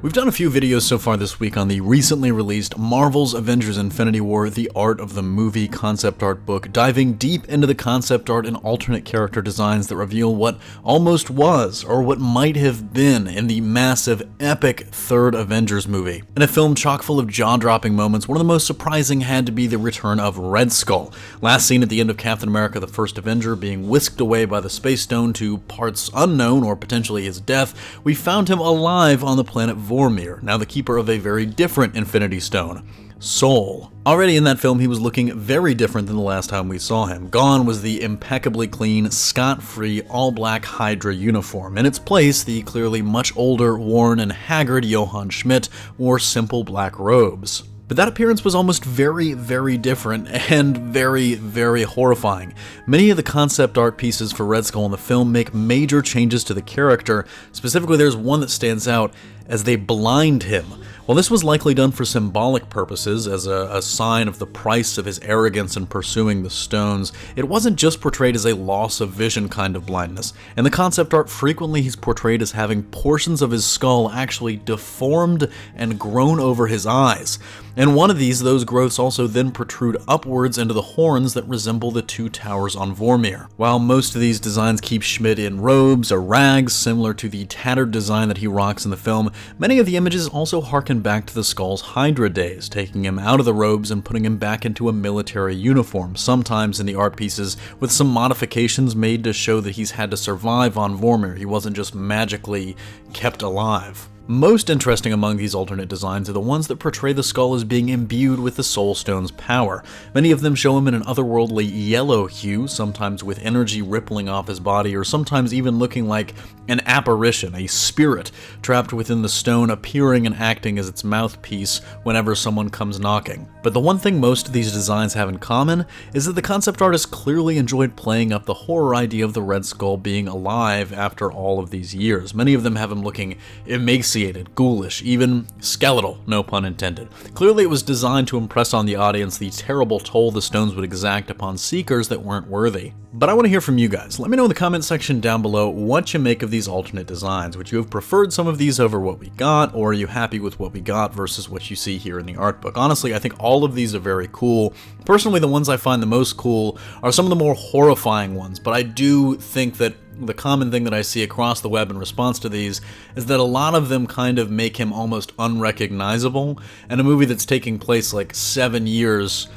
We've done a few videos so far this week on the recently released Marvel's Avengers Infinity War, The Art of the Movie concept art book, diving deep into the concept art and alternate character designs that reveal what almost was, or what might have been, in the massive, epic third Avengers movie. In a film chock full of jaw-dropping moments, one of the most surprising had to be the return of Red Skull, last seen at the end of Captain America the First Avenger, being whisked away by the Space Stone to parts unknown, or potentially his death. We found him alive on the planet Vormir, now the keeper of a very different Infinity Stone, Soul. Already in that film, he was looking very different than the last time we saw him. Gone was the impeccably clean, scot-free, all-black Hydra uniform. In its place, the clearly much older, worn, and haggard Johann Schmidt wore simple black robes. But that appearance was almost very, very different and very, very horrifying. Many of the concept art pieces for Red Skull in the film make major changes to the character. Specifically, there's one that stands out as they blind him. While this was likely done for symbolic purposes, as a sign of the price of his arrogance in pursuing the stones, it wasn't just portrayed as a loss of vision kind of blindness. In the concept art, frequently he's portrayed as having portions of his skull actually deformed and grown over his eyes. In one of these, those growths also then protrude upwards into the horns that resemble the two towers on Vormir. While most of these designs keep Schmidt in robes or rags, similar to the tattered design that he rocks in the film, many of the images also harken back to the Skull's Hydra days, taking him out of the robes and putting him back into a military uniform, sometimes in the art pieces with some modifications made to show that he's had to survive on Vormir. He wasn't just magically kept alive. Most interesting among these alternate designs are the ones that portray the Skull as being imbued with the Soul Stone's power. Many of them show him in an otherworldly yellow hue, sometimes with energy rippling off his body, or sometimes even looking like an apparition, a spirit trapped within the stone, appearing and acting as its mouthpiece whenever someone comes knocking. But the one thing most of these designs have in common is that the concept artist clearly enjoyed playing up the horror idea of the Red Skull being alive after all of these years. Many of them have him looking emaciated, ghoulish, even skeletal, no pun intended. Clearly it was designed to impress on the audience the terrible toll the stones would exact upon seekers that weren't worthy. But I want to hear from you guys. Let me know in the comment section down below what you make of these alternate designs. Would you have preferred some of these over what we got, or are you happy with what we got versus what you see here in the art book? Honestly, I think all of these are very cool. Personally, the ones I find the most cool are some of the more horrifying ones, but I do think that the common thing that I see across the web in response to these is that a lot of them kind of make him almost unrecognizable, and a movie that's taking place like 7 years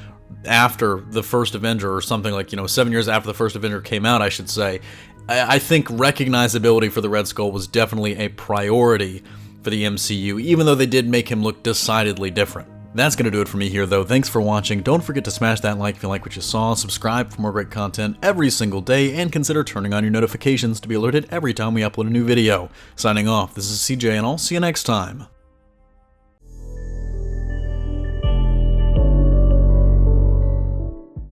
after the first Avenger, or something like, 7 years after the first Avenger came out, I should say. I think recognizability for the Red Skull was definitely a priority for the MCU, even though they did make him look decidedly different. That's going to do it for me here, though. Thanks for watching. Don't forget to smash that like if you like what you saw, subscribe for more great content every single day, and consider turning on your notifications to be alerted every time we upload a new video. Signing off, this is CJ, and I'll see you next time.